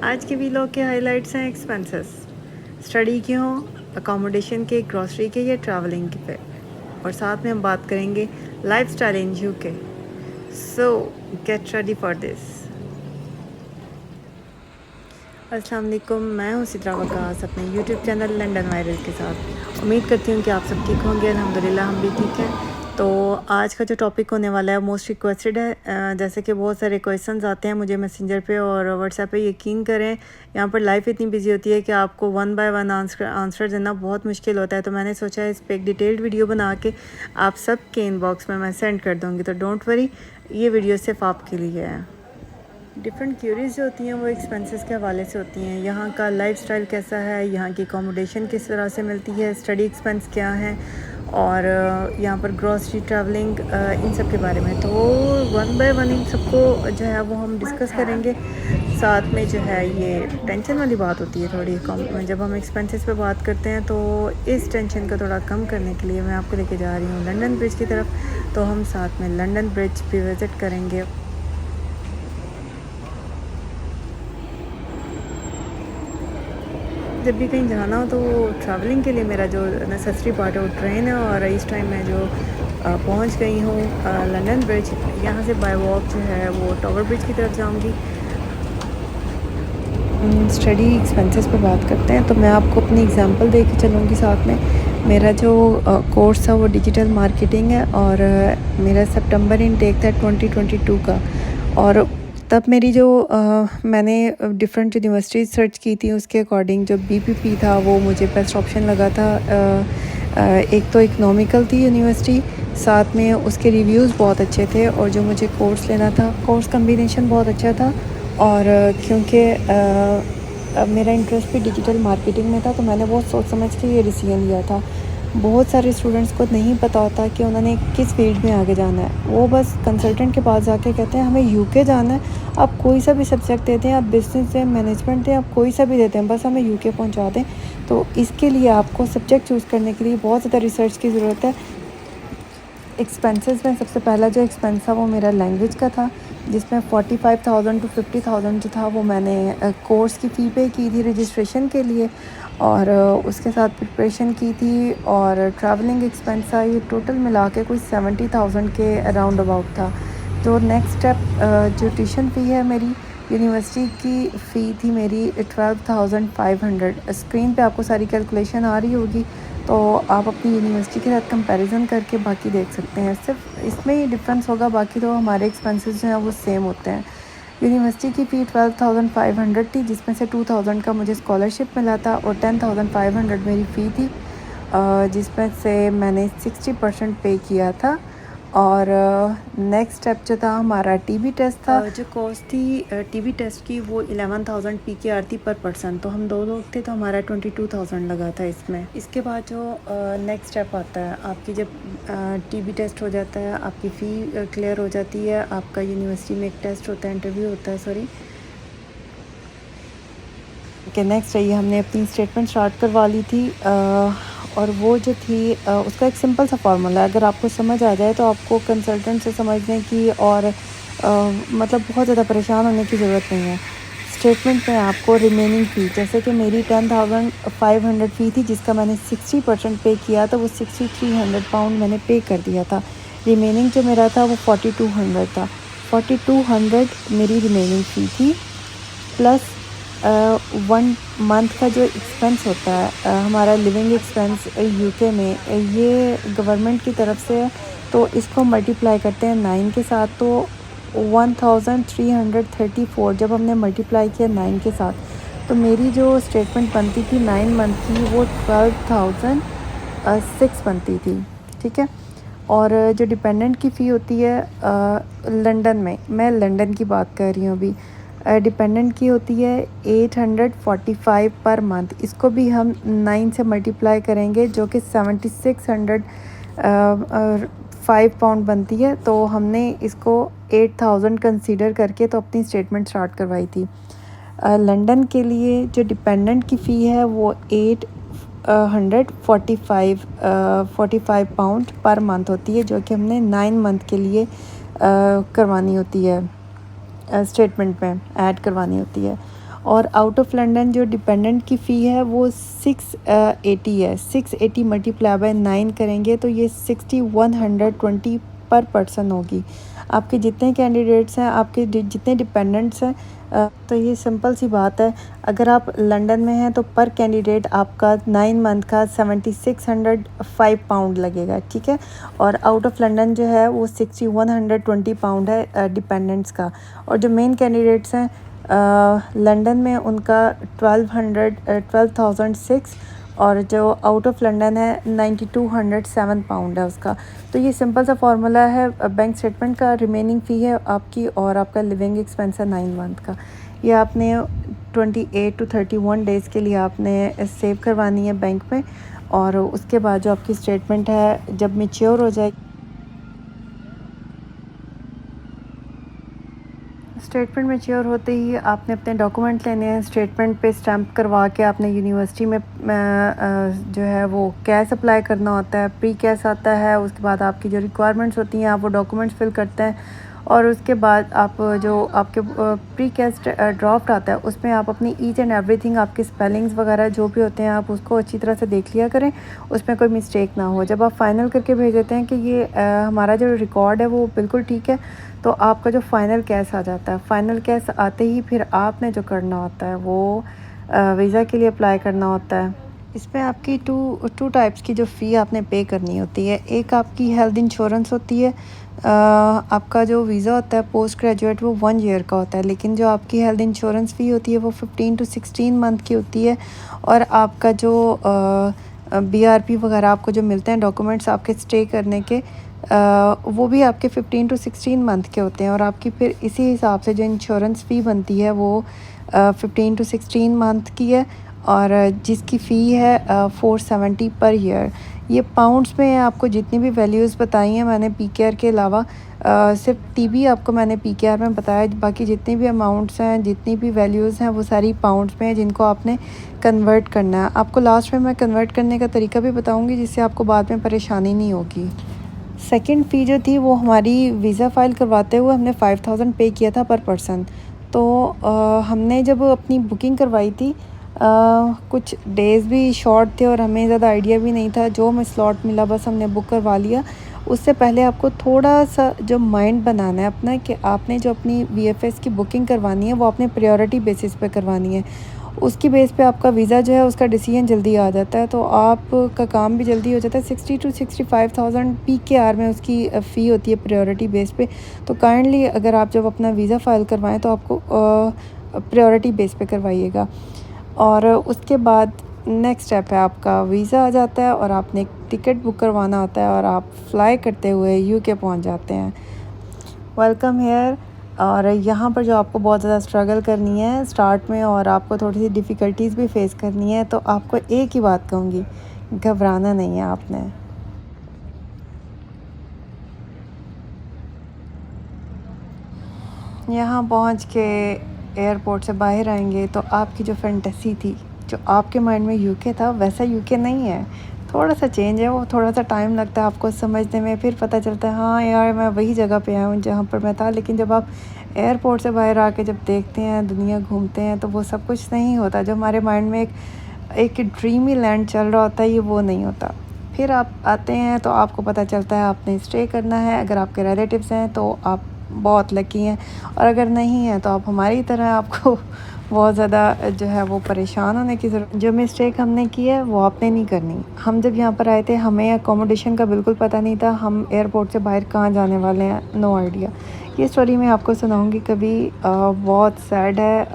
आज के वीलॉग के हाइलाइट्स हैं एक्सपेंसेस, स्टडी के हों, अकोमोडेशन के, ग्रॉसरी के या ट्रैवलिंग के पे, और साथ में हम बात करेंगे lifestyle in UK. So get ready for this. अस्सलाम वालेकुम, मैं हूँ सिद्रा वकास अपने यूट्यूब चैनल लंदन वायरल के साथ। उम्मीद करती हूँ कि आप सब ठीक होंगे। अल्हम्दुलिल्लाह हम भी ठीक हैं। तो आज का जो टॉपिक होने वाला है मोस्ट रिक्वेस्टेड है। जैसे कि बहुत सारे क्वेश्चंस आते हैं मुझे मैसेंजर पे और व्हाट्सएप पे। यकीन करें यहाँ पर लाइफ इतनी बिजी होती है कि आपको वन बाय वन आंसर देना बहुत मुश्किल होता है। तो मैंने सोचा इस पर एक डिटेल्ड वीडियो बना के आप सब के इनबॉक्स में मैं सेंड कर दूँगी। तो डोंट वरी, ये वीडियो सिर्फ आपके लिए है। डिफरेंट क्यूरीज जो होती हैं वो एक्सपेंसेस के हवाले से होती हैं। यहाँ का लाइफस्टाइल कैसा है, यहाँ की अकोमोडेशन किस तरह से मिलती है, स्टडी एक्सपेंस क्या है, और यहाँ पर ग्रॉसरी, ट्रैवलिंग, इन सब के बारे में। तो वन बाय वन इन सबको जो है वो हम डिस्कस करेंगे। साथ में जो है ये टेंशन वाली बात होती है थोड़ी कम जब हम एक्सपेंसेस पे बात करते हैं। तो इस टेंशन को थोड़ा कम करने के लिए मैं आपको लेके जा रही हूँ लंदन ब्रिज की तरफ। तो हम साथ में लंदन ब्रिज भी विज़िट करेंगे। जब भी कहीं जाना हो तो ट्रैवलिंग के लिए मेरा जो नेसेसरी पार्ट है वो ट्रेन है। और इस टाइम मैं जो पहुंच गई हूँ लंदन ब्रिज। यहाँ से बाय वॉक जो है वो टावर ब्रिज की तरफ जाऊँगी। स्टडी एक्सपेंसेस पे बात करते हैं तो मैं आपको अपनी एग्जांपल दे के चलूँगी साथ में। मेरा जो कोर्स था वो डिजिटल मार्केटिंग है और मेरा सितंबर इनटेक था 2022 का। और तब मेरी जो मैंने डिफरेंट यूनिवर्सिटीज़ सर्च की थी उसके अकॉर्डिंग जो बीपीपी था वो मुझे बेस्ट ऑप्शन लगा था। एक तो इकनॉमिकल थी यूनिवर्सिटी, साथ में उसके रिव्यूज़ बहुत अच्छे थे, और जो मुझे कोर्स लेना था कोर्स कम्बिनेशन बहुत अच्छा था। और क्योंकि मेरा इंटरेस्ट भी डिजिटल मार्केटिंग में था तो मैंने बहुत सोच समझ के ये डिसीजन लिया था। बहुत सारे स्टूडेंट्स को नहीं पता होता कि उन्होंने किस फील्ड में आगे जाना है। वो बस कंसल्टेंट के पास जाके कहते हैं हमें यूके जाना है, आप कोई सा भी सब्जेक्ट देते हैं, आप बिज़नेस दें, मैनेजमेंट दें, आप कोई सा भी देते हैं, बस हमें यूके पहुंचा दें। तो इसके लिए आपको सब्जेक्ट चूज़ करने के लिए बहुत ज़्यादा रिसर्च की ज़रूरत है। एक्सपेंसेस में सबसे पहला जो एक्सपेंस था वो मेरा लैंग्वेज का था, जिसमें 45,000 टू 50,000 जो था वो मैंने कोर्स की फ़ी पे की थी रजिस्ट्रेशन के लिए, और उसके साथ प्रिपरेशन की थी। और ट्रैवलिंग एक्सपेंस था, ये टोटल मिला के कोई 70,000 के अराउंड अबाउट था। तो नेक्स्ट स्टेप जो ट्यूशन फ़ी है मेरी यूनिवर्सिटी की फ़ी थी मेरी 12,500। स्क्रीन पे आपको सारी कैलकुलेशन आ रही होगी, तो आप अपनी यूनिवर्सिटी के साथ कंपैरिजन करके बाकी देख सकते हैं। सिर्फ इसमें ही डिफरेंस होगा, बाकी तो हमारे एक्सपेंसेस जो हैं वो सेम होते हैं। यूनिवर्सिटी की फ़ी 12,500 थी, जिसमें से 2,000 का मुझे स्कॉलरशिप मिला था, और 10,500 मेरी फ़ी थी, जिसमें से मैंने 60% पे किया था। और नेक्स्ट स्टेप जो था हमारा टीबी टेस्ट था। जो कॉस्ट थी टीबी टेस्ट की वो 11,000 पीकेआर थी पर पर्सन। तो हम 2 लोग थे तो हमारा 22,000 लगा था इसमें। इसके बाद जो नेक्स्ट स्टेप आता है, आपकी जब टीबी टेस्ट हो जाता है, आपकी फ़ी क्लियर हो जाती है, आपका यूनिवर्सिटी में एक टेस्ट होता है, इंटरव्यू होता है, सॉरी। कि नेक्स्ट है ये हमने अपनी स्टेटमेंट स्टार्ट करवा ली थी। और वो जो थी उसका एक सिंपल सा फार्मूला है, अगर आपको समझ आ जाए तो आपको कंसल्टेंट से समझने की और मतलब बहुत ज़्यादा परेशान होने की ज़रूरत नहीं है। स्टेटमेंट में आपको रिमेनिंग फ़ी, जैसे कि मेरी 10,500 फ़ी थी जिसका मैंने 60% पे किया, तो वो 6,300 पाउंड मैंने पे कर दिया था। रिमेनिंग जो मेरा था वो 4,200 था। 4,200 मेरी रिमेनिंग फ़ी थी, प्लस 1 मंथ का जो एक्सपेंस होता है हमारा लिविंग एक्सपेंस यूके में, ये गवर्नमेंट की तरफ से है। तो इसको मल्टीप्लाई करते हैं 9 के साथ, तो 1,334 जब हमने मल्टीप्लाई किया 9 के साथ, तो मेरी जो स्टेटमेंट बनती थी 9 मंथ की वो 12,006 बनती थी। ठीक है। और जो डिपेंडेंट की फ़ी होती है लंदन में, मैं लंदन की बात कर रही हूँ अभी, डिपेंडेंट की होती है 845 पर मंथ। इसको भी हम 9 से मल्टीप्लाई करेंगे जो कि 7,605 पाउंड बनती है। तो हमने इसको 8,000 कंसीडर करके तो अपनी स्टेटमेंट स्टार्ट करवाई थी। लंदन के लिए जो डिपेंडेंट की फ़ी है वो 845 पाउंड पर मंथ होती है, जो कि हमने 9 मंथ के लिए करवानी होती है, स्टेटमेंट में ऐड करवानी होती है। और आउट ऑफ लंदन जो डिपेंडेंट की फ़ी है वो 680 है। 680 मल्टीप्लाई बाय 9 करेंगे तो ये 6120 पर पर्सन होगी। आपके जितने कैंडिडेट्स हैं, आपके जितने डिपेंडेंट्स हैं, तो ये सिंपल सी बात है। अगर आप लंदन में हैं तो पर कैंडिडेट आपका 9 मंथ का 7605 पाउंड लगेगा, ठीक है। और आउट ऑफ लंदन जो है वो 6120 पाउंड है डिपेंडेंट्स का। और जो मेन कैंडिडेट्स हैं लंदन में उनका 1206 और जो आउट ऑफ लंदन है 9207 पाउंड है उसका। तो ये सिंपल सा फार्मूला है बैंक स्टेटमेंट का। रिमेनिंग फ़ी है आपकी और आपका लिविंग एक्सपेंस है 9 मंथ का। ये आपने 28 to 31 डेज़ के लिए आपने सेव करवानी है बैंक में। और उसके बाद जो आपकी स्टेटमेंट है जब मैच्योर हो जाए, स्टेटमेंट मैच्योर होते ही आपने अपने डॉक्यूमेंट लेने हैं। स्टेटमेंट पे स्टैंप करवा के आपने यूनिवर्सिटी में जो है वो कैश अप्लाई करना होता है, प्री कैश आता है। उसके बाद आपकी जो रिक्वायरमेंट्स होती हैं आप वो डॉक्यूमेंट्स फिल करते हैं। और उसके बाद आप जो आपके प्री कैश ड्राफ्ट आता है उसमें आप अपनी ईच एंड एवरीथिंग, आपके स्पेलिंग्स वगैरह जो भी होते हैं आप उसको अच्छी तरह से देख लिया करें, उसमें कोई मिस्टेक ना हो। जब आप फाइनल करके भेज देते हैं कि ये हमारा जो रिकॉर्ड है वो बिल्कुल ठीक है, तो आपका जो फ़ाइनल कैश आ जाता है। फ़ाइनल कैश आते ही फिर आपने जो करना होता है वो वीज़ा के लिए अप्लाई करना होता है। इसमें आपकी टू टाइप्स की जो फ़ी आपने पे करनी होती है। एक आपकी हेल्थ इंश्योरेंस होती है। आपका जो वीज़ा होता है पोस्ट ग्रेजुएट वो 1 ईयर का होता है, लेकिन जो आपकी हेल्थ इंश्योरेंस फ़ी होती है वो 15 to 16 मंथ की होती है। और आपका जो BRP वगैरह आपको जो मिलते हैं डॉक्यूमेंट्स आपके स्टे करने के, वो भी आपके 15 to 16 मंथ के होते हैं। और आपकी फिर इसी हिसाब से जो इंश्योरेंस फ़ी बनती है वो 15 to 16 मंथ की है। और जिसकी फ़ी है 470 पर ईयर। ये पाउंड्स में है। आपको जितनी भी वैल्यूज़ बताई हैं मैंने PKR के अलावा, सिर्फ TB आपको मैंने PKR में बताया, बाकी जितनी भी अमाउंट्स हैं, जितनी भी वैल्यूज़ हैं वो सारी पाउंड्स में हैं जिनको आपने कन्वर्ट करना है। आपको लास्ट में मैं कन्वर्ट करने का तरीका भी बताऊंगी जिससे आपको बाद में परेशानी नहीं होगी। सेकंड फ़ी जो थी वो हमारी वीज़ा फ़ाइल करवाते हुए हमने 5000 पे किया था पर पर्सन। तो हमने जब अपनी बुकिंग करवाई थी, कुछ डेज़ भी शॉर्ट थे और हमें ज़्यादा आइडिया भी नहीं था। जो हमें स्लॉट मिला बस हमने बुक करवा लिया। उससे पहले आपको थोड़ा सा जो माइंड बनाना है अपना कि आपने जो अपनी VFS की बुकिंग करवानी है वो आपने प्रायोरिटी बेसिस पे करवानी है। उसकी बेस पे आपका वीज़ा जो है उसका डिसीजन जल्दी आ जाता है, तो आपका काम भी जल्दी हो जाता है। 60 to 65,000 PKR में उसकी फ़ी होती है प्रायोरिटी बेस पे। तो काइंडली अगर आप जब अपना वीज़ा फ़ाइल करवाएं तो आपको प्रायोरिटी बेस पे करवाइएगा। और उसके बाद नेक्स्ट स्टेप है आपका वीज़ा आ जाता है और आपने एक टिकट बुक करवाना होता है और आप फ्लाई करते हुए UK पहुंच जाते हैं। Welcome here. और यहाँ पर जो आपको बहुत ज़्यादा स्ट्रगल करनी है स्टार्ट में और आपको थोड़ी सी डिफ़िकल्टीज़ भी फेस करनी है, तो आपको एक ही बात कहूँगी, घबराना नहीं है आपने। यहाँ पहुँच के एयरपोर्ट से बाहर आएंगे तो आपकी जो फैंटेसी थी, जो आपके माइंड में UK था, वैसा UK नहीं है। थोड़ा सा चेंज है, वो थोड़ा सा टाइम लगता है आपको समझने में। फिर पता चलता है हाँ यार मैं वही जगह पे आया हूँ जहाँ पर मैं था। लेकिन जब आप एयरपोर्ट से बाहर आके जब देखते हैं, दुनिया घूमते हैं, तो वो सब कुछ नहीं होता। जो हमारे माइंड में एक ड्रीमी लैंड चल रहा होता है, ये वो नहीं होता। फिर आप आते हैं तो आपको पता चलता है आपने स्टे करना है। अगर आपके रिलेटिव्स हैं तो आप बहुत लकी हैं, और अगर नहीं है तो आप हमारी तरह आपको बहुत ज़्यादा जो है वो परेशान होने की ज़रूरत। जो मिस्टेक हमने की है वो आपने नहीं करनी। हम जब यहाँ पर आए थे हमें अकोमोडेशन का बिल्कुल पता नहीं था। हम एयरपोर्ट से बाहर कहाँ जाने वाले हैं, नो आइडिया। ये स्टोरी मैं आपको सुनाऊंगी कभी। बहुत सैड है।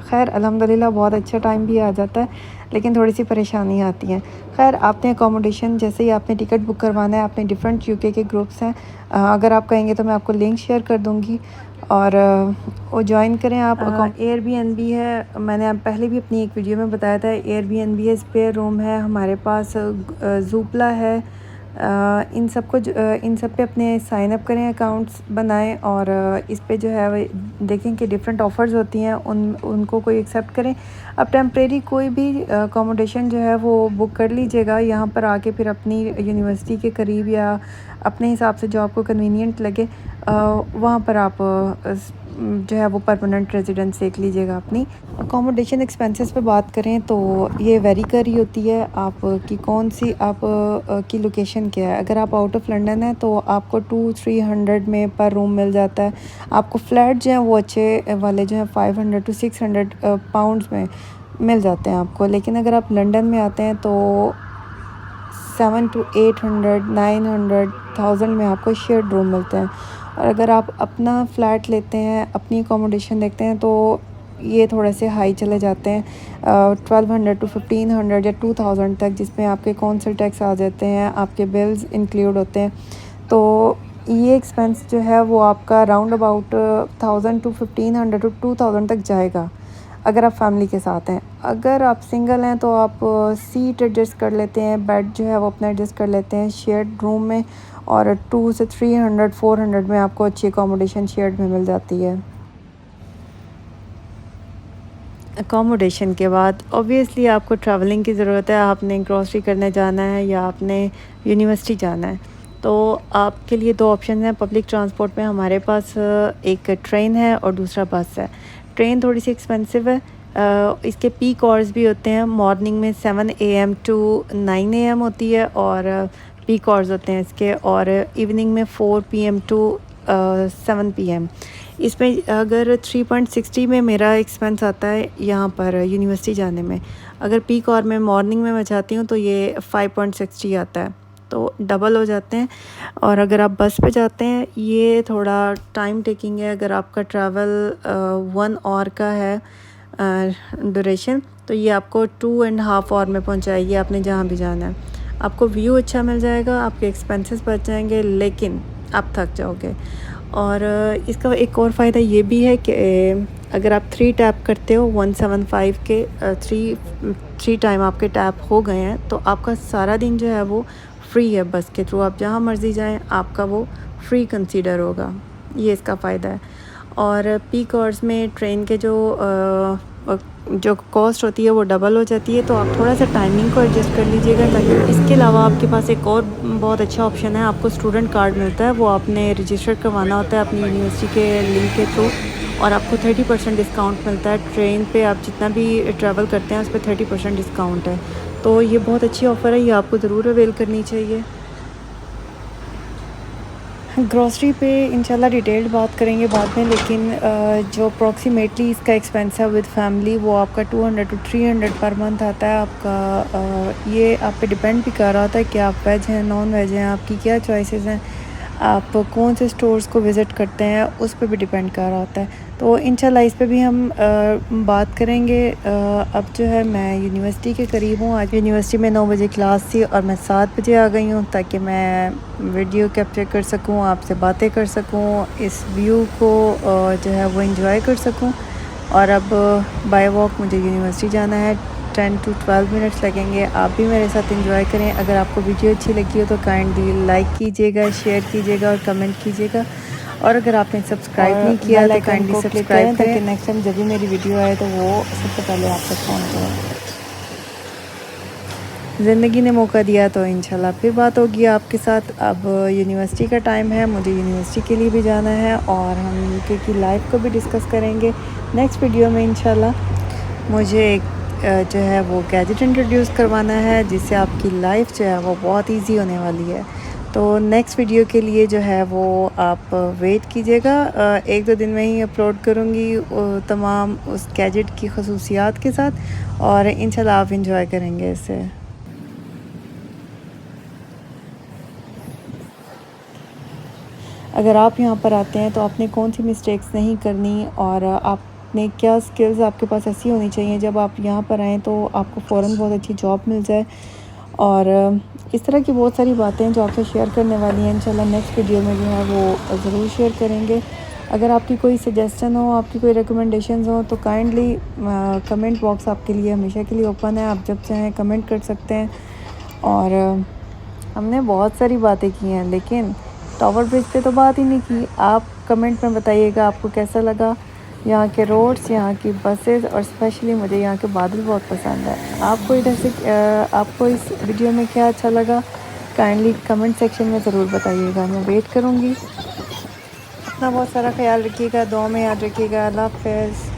खैर अल्हम्दुलिल्लाह बहुत अच्छा टाइम भी आ जाता है, लेकिन थोड़ी सी परेशानी आती हैं। खैर आपने अकोमोडेशन जैसे ही आपने टिकट बुक करवाना है, आपने डिफरेंट UK के ग्रुप्स हैं, अगर आप कहेंगे तो मैं आपको लिंक शेयर कर दूँगी और वो ज्वाइन करें आप। Airbnb है, मैंने आप पहले भी अपनी एक वीडियो में बताया था। Airbnb है, स्पेयर रूम है हमारे पास, ज़ूपला है। इन सब पे अपने साइन अप करें, अकाउंट्स बनाएं और इस पे जो है देखें कि डिफरेंट ऑफ़र्स होती हैं, उनको कोई एक्सेप्ट करें। अब टेम्प्रेरी कोई भी अकोमोडेशन जो है वो बुक कर लीजिएगा यहाँ पर आके। फिर अपनी यूनिवर्सिटी के करीब या अपने हिसाब से जो आपको कन्वीनियंट लगे वहाँ पर आप जो है वो परमानेंट रेजिडेंस देख लीजिएगा अपनी। अकोमोडेशन एक्सपेंसेस पे बात करें तो ये वेरी कर रही होती है आपकी कौन सी आप की लोकेशन क्या है। अगर आप आउट ऑफ लंदन है तो आपको 200-300 में पर रूम मिल जाता है। आपको फ्लैट जो है वो अच्छे वाले जो हैं 500 to 600 पाउंड्स में मिल जाते हैं आपको। लेकिन अगर आप लंदन में आते हैं तो 700 to 800 900 1000 में आपको शेयर्ड रूम मिलते हैं। और अगर आप अपना फ़्लैट लेते हैं, अपनी अकोमोडेशन देखते हैं तो ये थोड़े से हाई चले जाते हैं 1200 to 1500 या 2000 तक, जिसमें आपके कौंसल टैक्स आ जाते हैं, आपके बिल्स इंक्लूड होते हैं। तो ये एक्सपेंस जो है वो आपका राउंड अबाउट 1000 to 1500 to 2000 तक जाएगा अगर आप फैमिली के साथ हैं। अगर आप सिंगल हैं तो आप सीट एडजस्ट कर लेते हैं, बेड जो है वो अपना एडजस्ट कर लेते हैं शेयर्ड रूम में, और 200 से 300-400 में आपको अच्छी अकोमोडेशन शेयर्ड में मिल जाती है। अकोमोडेशन के बाद ऑब्वियसली आपको ट्रैवलिंग की ज़रूरत है। आपने ग्रॉसरी करने जाना है या आपने यूनिवर्सिटी जाना है, तो आपके लिए दो ऑप्शन हैं पब्लिक ट्रांसपोर्ट में। हमारे पास एक ट्रेन है और दूसरा बस है। ट्रेन थोड़ी सी एक्सपेंसिव है, इसके पीक आवर्स भी होते हैं। मॉर्निंग में 7 AM to 9 AM होती है और पीक आवर्स होते हैं इसके, और इवनिंग में 4 PM to 7 PM। इसमें अगर 3.60 में मेरा एक्सपेंस आता है यहाँ पर यूनिवर्सिटी जाने में। अगर पीक आवर में मॉर्निंग में मैं जाती हूँ तो ये 5.60 आता है, तो डबल हो जाते हैं। और अगर आप बस पे जाते हैं ये थोड़ा टाइम टेकिंग है। अगर आपका ट्रैवल 1 आवर का है ड्यूरेशन, तो ये आपको 2.5 आवर में पहुंचाएगी आपने जहाँ भी जाना है। आपको व्यू अच्छा मिल जाएगा, आपके एक्सपेंसेस बच जाएंगे, लेकिन आप थक जाओगे। और इसका एक और फ़ायदा ये भी है कि अगर आप 3 टैप करते हो 175 के 3 टाइम आपके टैप हो गए हैं, तो आपका सारा दिन जो है वो फ्री है। बस के थ्रू आप जहाँ मर्ज़ी जाएं आपका वो फ्री कंसीडर होगा, ये इसका फ़ायदा है। और पीक आवर्स में ट्रेन के जो कॉस्ट होती है वो डबल हो जाती है, तो आप थोड़ा सा टाइमिंग को एडजस्ट कर लीजिएगा। ताकि इसके अलावा आपके पास एक और बहुत अच्छा ऑप्शन है, आपको स्टूडेंट कार्ड मिलता है, वो आपने रजिस्टर करवाना होता है अपनी यूनिवर्सिटी के लिंक के थ्रू, और आपको 30% डिस्काउंट मिलता है। ट्रेन पे आप जितना भी ट्रैवल करते हैं उस पर 30% डिस्काउंट है। तो ये बहुत अच्छी ऑफ़र है, ये आपको ज़रूर अवेल करनी चाहिए। ग्रॉसरी पे इंशाल्लाह डिटेल्ड बात करेंगे बाद में, लेकिन जो अप्रॉक्सीमेटली इसका एक्सपेंस है विद फैमिली वो आपका 200 to 300 पर मंथ आता है आपका। ये आप पे डिपेंड भी कर रहा होता है कि आप वेज हैं नॉन वेज हैं, आपकी क्या चॉइसेस हैं, आप कौन से स्टोर्स को विज़िट करते हैं उस पर भी डिपेंड कर रहा होता है। तो इंशाल्लाह इस पे भी हम बात करेंगे। अब जो है मैं यूनिवर्सिटी के करीब हूँ। आज यूनिवर्सिटी में 9 बजे क्लास थी और मैं 7 बजे आ गई हूँ, ताकि मैं वीडियो कैप्चर कर सकूँ, आपसे बातें कर सकूँ, इस व्यू को जो है वो एंजॉय कर सकूँ। और अब बाय वॉक मुझे यूनिवर्सिटी जाना है, 10 to 12 मिनट्स लगेंगे। आप भी मेरे साथ एंजॉय करें। अगर आपको वीडियो अच्छी लगी हो तो काइंडली लाइक कीजिएगा, शेयर कीजिएगा और कमेंट कीजिएगा। और अगर आपने सब्सक्राइब नहीं किया तो काइंडली सब्सक्राइब करें, ताकि नेक्स्ट टाइम जब भी मेरी वीडियो आए तो वो सबसे पहले आप तक पहुँच जाए। ज़िंदगी ने मौका दिया तो इंशाल्लाह फिर बात होगी आपके साथ। अब यूनिवर्सिटी का टाइम है, मुझे यूनिवर्सिटी के लिए भी जाना है, और हम यूके की लाइफ को भी डिस्कस करेंगे नेक्स्ट वीडियो में इंशाल्लाह। मुझे एक जो है वो गैजेट इंट्रोड्यूस करवाना है, जिससे आपकी लाइफ जो है वो बहुत ईजी होने वाली है। तो नेक्स्ट वीडियो के लिए जो है वो आप वेट कीजिएगा, 1-2 दिन में ही अपलोड करूँगी तमाम उस गैजेट की खसूसियात के साथ, और इंशाल्लाह आप इंजॉय करेंगे इसे। अगर आप यहाँ पर आते हैं तो आपने कौन सी मिस्टेक्स नहीं करनी, और आपने क्या स्किल्स आपके पास ऐसी होनी चाहिए जब आप यहाँ पर आएँ तो आपको फ़ौरन बहुत अच्छी जॉब मिल जाए। और इस तरह की बहुत सारी बातें हैं जो आपसे शेयर करने वाली हैं। इंशाल्लाह नेक्स्ट वीडियो में जो है वो ज़रूर शेयर करेंगे। अगर आपकी कोई सजेशन हो, आपकी कोई रिकमेंडेशंस हो, तो काइंडली कमेंट बॉक्स आपके लिए हमेशा के लिए ओपन है, आप जब चाहें कमेंट कर सकते हैं। और हमने बहुत सारी बातें की हैं, लेकिन टावर ब्रिज पे तो बात ही नहीं की। आप कमेंट में बताइएगा आपको कैसा लगा यहाँ के रोड्स, यहाँ की बसेस, और स्पेशली मुझे यहाँ के बादल बहुत पसंद है। आपको इधर से आपको इस वीडियो में क्या अच्छा लगा, काइंडली कमेंट सेक्शन में ज़रूर बताइएगा, मैं वेट करूँगी। अपना बहुत सारा ख्याल रखिएगा, दुआ में याद रखिएगा। अल्लाह हाफ़िज़।